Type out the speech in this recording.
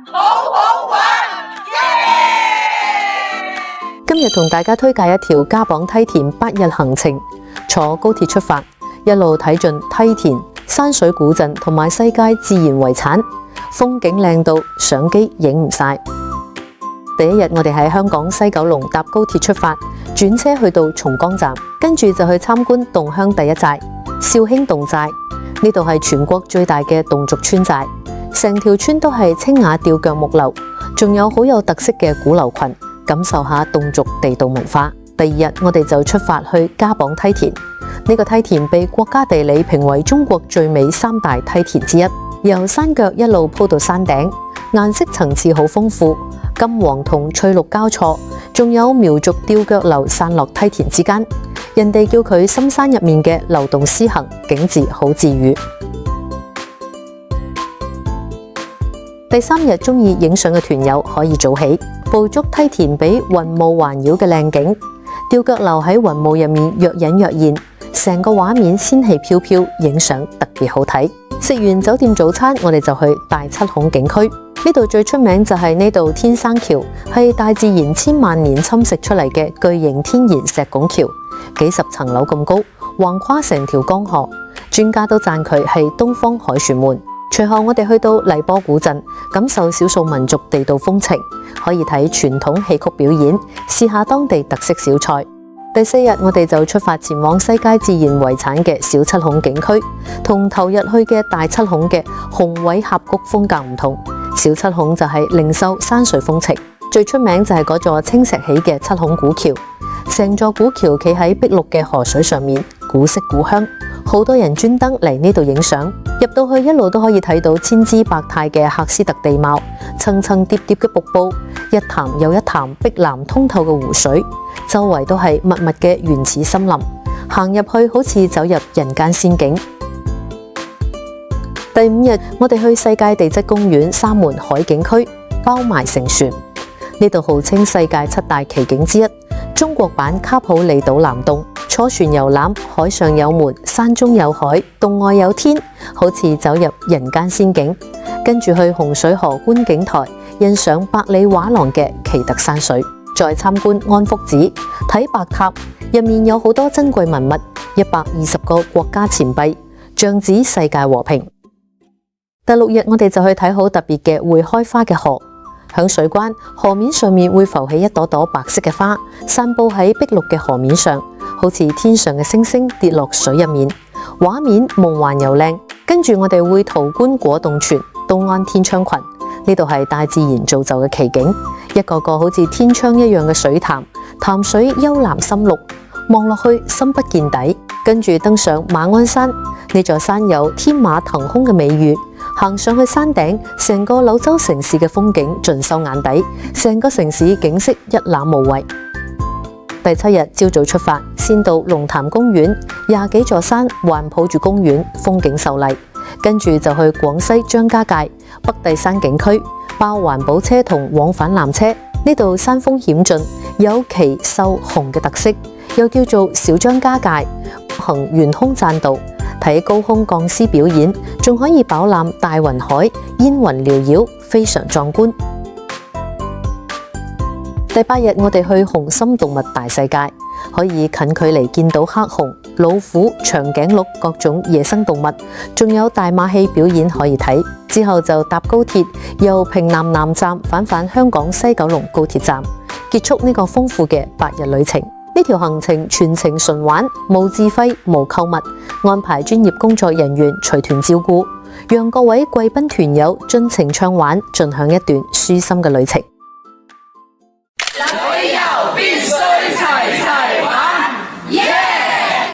好好玩，今日同大家推介一條嘉榜梯田8日行程，坐高鐵出發，一路睇盡梯田、山水古鎮同埋世界自然遺產，風景靚到相機影唔晒。第一日我哋喺香港西九龍搭高鐵出發，轉車去到松江站，跟住就去參觀洞鄉第一寨肇興洞寨。呢度係全國最大嘅侗族村寨，成條村都係青瓦吊腳木樓，仲有好有特色嘅古樓群，感受下侗族地道文化。第二日我哋就出發去嘉榜梯田，呢個梯田被國家地理評為中國最美3大梯田之一，由山腳一路鋪到山頂，顏色層次好豐富，金黃同翠綠交錯，仲有苗族吊腳樓散落梯田之間，人哋叫佢深山入面嘅流動詩行，景致好治癒。第3日中意影相嘅團友可以早起，捕捉梯田俾雲霧環繞嘅靚景，吊腳樓喺雲霧入面若隱若現，成個畫面仙氣飄飄，影相特別好睇。食完酒店早餐，我哋就去大七孔景區。呢度最出名就係呢度天生橋，係大自然千萬年侵蝕出嚟嘅巨型天然石拱橋，幾十層樓咁高，橫跨成條江河，專家都讚佢係東方凱旋門。隨後我哋去到荔波古鎮，感受少數民族地道風情，可以睇傳統戲曲表演，試下當地特色小菜。第4日我哋就出發前往世界自然遺產嘅小七孔景區，同頭日去嘅大七孔嘅雄偉峽谷風格唔同。小七孔就係靈秀山水風情，最出名就係嗰座青石起嘅七孔古橋，成座古橋企喺碧綠嘅河水上面，古色古香，好多人專登嚟呢度影相。入到去一路都可以睇到千姿百態嘅喀斯特地貌，層層疊疊嘅瀑布，一潭又一潭碧藍通透嘅湖水，周圍都係密密嘅原始森林，行入去好似走入人間仙境。第5日我哋去世界地質公園沙門海景區，包埋乘船。呢度號稱世界7大奇景之一，中國版卡普里島藍洞。坐船遊覽，海上有門，山中有海，洞外有天，好似走入人間仙境。跟住去洪水河觀景台，欣賞百里畫廊嘅奇特山水，再參觀安福寺，睇白塔，入面有好多珍貴文物，120個國家錢幣，象指世界和平。第6日我哋就去睇好特別嘅會開花嘅河，響水關河面上面會浮起一朵朵白色嘅花，散布喺碧綠嘅河面上，好似天上嘅星星跌落水入面，畫面夢幻又靚。跟住我哋會途觀果凍泉、東安天窗群，呢度係大自然造就嘅奇景，一個個好似天窗一樣嘅水潭，潭水幽藍深綠，望落去深不見底。跟住登上馬鞍山，呢座山有天馬騰空嘅美譽，行上去山頂，成個柳州城市嘅風景盡收眼底，成個城市景色一覽無遺。第7日朝早出發，先到龍潭公園，20幾座山環抱住公園，風景秀麗。跟住就去廣西張家界北帝山景區，包環保車同往返纜車。呢度山峰險峻，有奇秀雄嘅特色，又叫做小張家界。行懸空棧道，睇高空鋼絲表演，仲可以飽覽大雲海，煙雲繚繞，非常壯觀。第8日我哋去紅心動物大世界，可以近距離見到黑熊、老虎、長頸鹿各種野生動物，仲有大馬戲表演可以睇。之後就搭高鐵由平南南站返香港西九龍高鐵站，結束呢個豐富嘅8日旅程。呢條行程全程純玩，無自費、無購物，安排專業工作人員隨團照顧，讓各位貴賓團友盡情暢玩，盡享一段舒心嘅旅程。